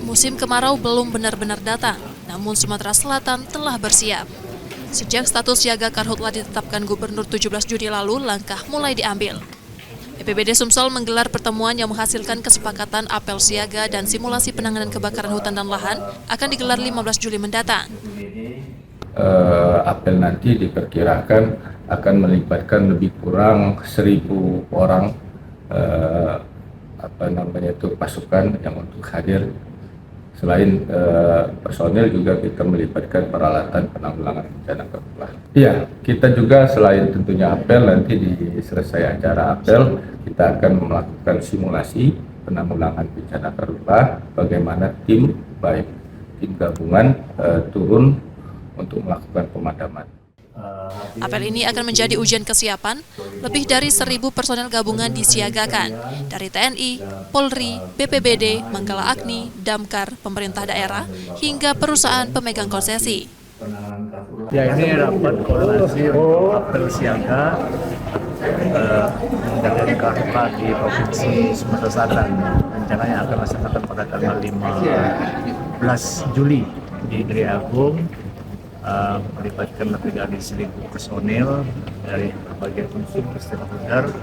Musim kemarau belum benar-benar datang, namun Sumatera Selatan telah bersiap. Sejak status siaga karhutla ditetapkan Gubernur 17 Juni lalu, langkah mulai diambil. BPBD Sumsel menggelar pertemuan yang menghasilkan kesepakatan apel siaga dan simulasi penanganan kebakaran hutan dan lahan akan digelar 15 Juli mendatang. Apel nanti diperkirakan akan melibatkan lebih kurang 1.000 orang pasukan yang untuk hadir. Selain personil juga kita melibatkan peralatan penanggulangan bencana karhutla. Iya, kita juga selain tentunya apel, nanti di selesai acara apel kita akan melakukan simulasi penanggulangan bencana karhutla, bagaimana tim gabungan turun untuk melakukan pemadaman. Apel ini akan menjadi ujian kesiapan. Lebih dari 1.000 personel gabungan disiagakan dari TNI, Polri, BPBD, Manggala Agni, Damkar, pemerintah daerah, hingga perusahaan pemegang konsesi. Ya, ini rapat koordinasi apel siaga menjaga karhutla di Provinsi Sumatera Selatan. Rencananya akan dilaksanakan pada tanggal 15 Juli di Deli Agung. Melibatkan lebih dari 1.000 personil dari berbagai unsur stakeholder,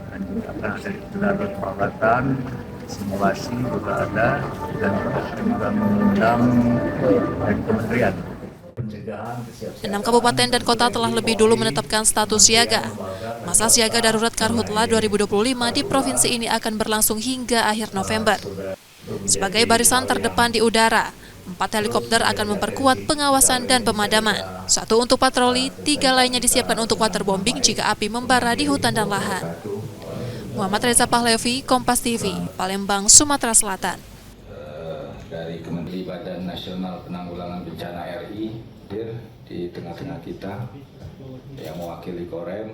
dan juga akan ada gelar peralatan, simulasi juga ada, dan juga mengundang dari kementerian. 6 kabupaten dan kota telah lebih dulu menetapkan status siaga. Masa siaga darurat karhutla 2025 di provinsi ini akan berlangsung hingga akhir November. Sebagai barisan terdepan di udara, 4 helikopter akan memperkuat pengawasan dan pemadaman. 1 untuk patroli, 3 lainnya disiapkan untuk waterbombing jika api membara di hutan dan lahan. Muhammad Reza Pahlevi, Kompas TV, Palembang, Sumatera Selatan. Dari Kementerian Badan Nasional Penanggulangan Bencana RI hadir di tengah-tengah kita yang mewakili Korem.